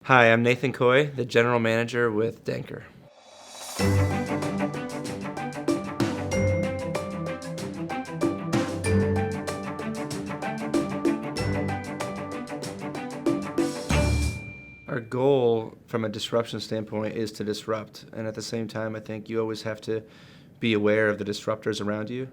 Hi, I'm Nathan Kooi, the General Manager with Dancker. Our goal from a disruption standpoint is to disrupt, and at the same time, I think you always have to be aware of the disruptors around you.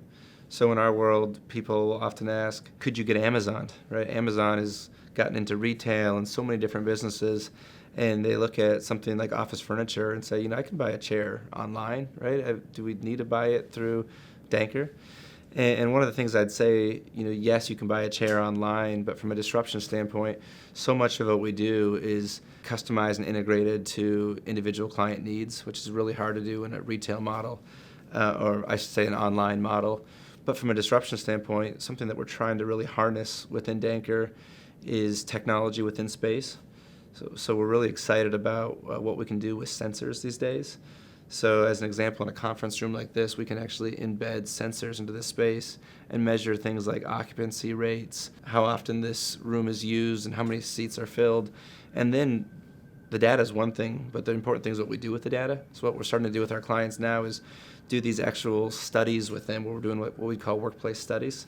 So in our world, people often ask, could you get Amazon, right? Amazon has gotten into retail and so many different businesses, and they look at something like office furniture and say, I can buy a chair online, right? Do we need to buy it through Dancker? And one of the things I'd say, yes, you can buy a chair online, but from a disruption standpoint, so much of what we do is customized and integrated to individual client needs, which is really hard to do in a retail model, or I should say an online model. But from a disruption standpoint, something that we're trying to really harness within Dancker is technology within space. So we're really excited about what we can do with sensors these days. So as an example, in a conference room like this, we can actually embed sensors into this space and measure things like occupancy rates, how often this room is used, and how many seats are filled. And then the data is one thing, but the important thing is what we do with the data. So what we're starting to do with our clients now is do these actual studies with them, where we're doing what we call workplace studies.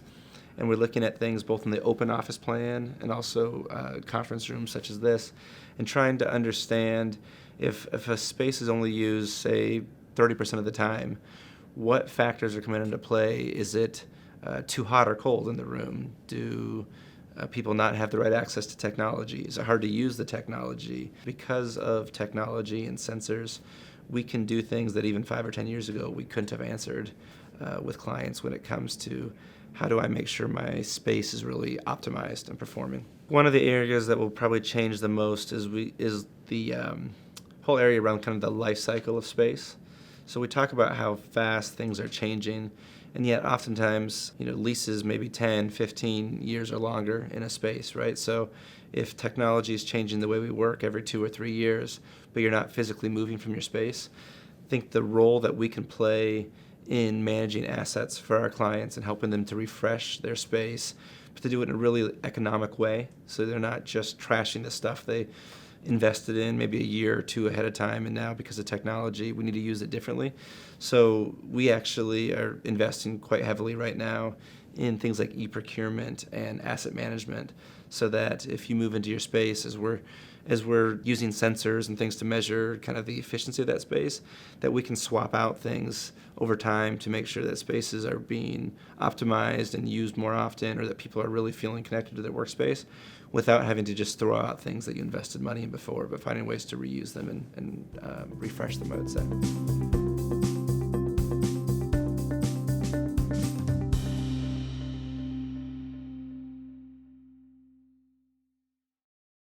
And we're looking at things both in the open office plan and also conference rooms such as this, and trying to understand if a space is only used, say, 30% of the time, what factors are coming into play? Is it too hot or cold in the room? Do people not have the right access to technology? Is it hard to use the technology? Because of technology and sensors, we can do things that even 5 or 10 years ago we couldn't have answered with clients when it comes to how do I make sure my space is really optimized and performing. One of the areas that will probably change the most is the whole area around kind of the life cycle of space. So we talk about how fast things are changing, and yet oftentimes, leases maybe 10, 15 years or longer in a space, right? So if technology is changing the way we work every 2 or 3 years, but you're not physically moving from your space, I think the role that we can play in managing assets for our clients and helping them to refresh their space, but to do it in a really economic way, so they're not just trashing the stuff they invested in maybe a year or two ahead of time, and now because of technology we need to use it differently. So we actually are investing quite heavily right now in things like e-procurement and asset management, so that if you move into your space, as we're using sensors and things to measure kind of the efficiency of that space, that we can swap out things over time to make sure that spaces are being optimized and used more often, or that people are really feeling connected to their workspace without having to just throw out things that you invested money in before, but finding ways to reuse them and refresh them, I would say.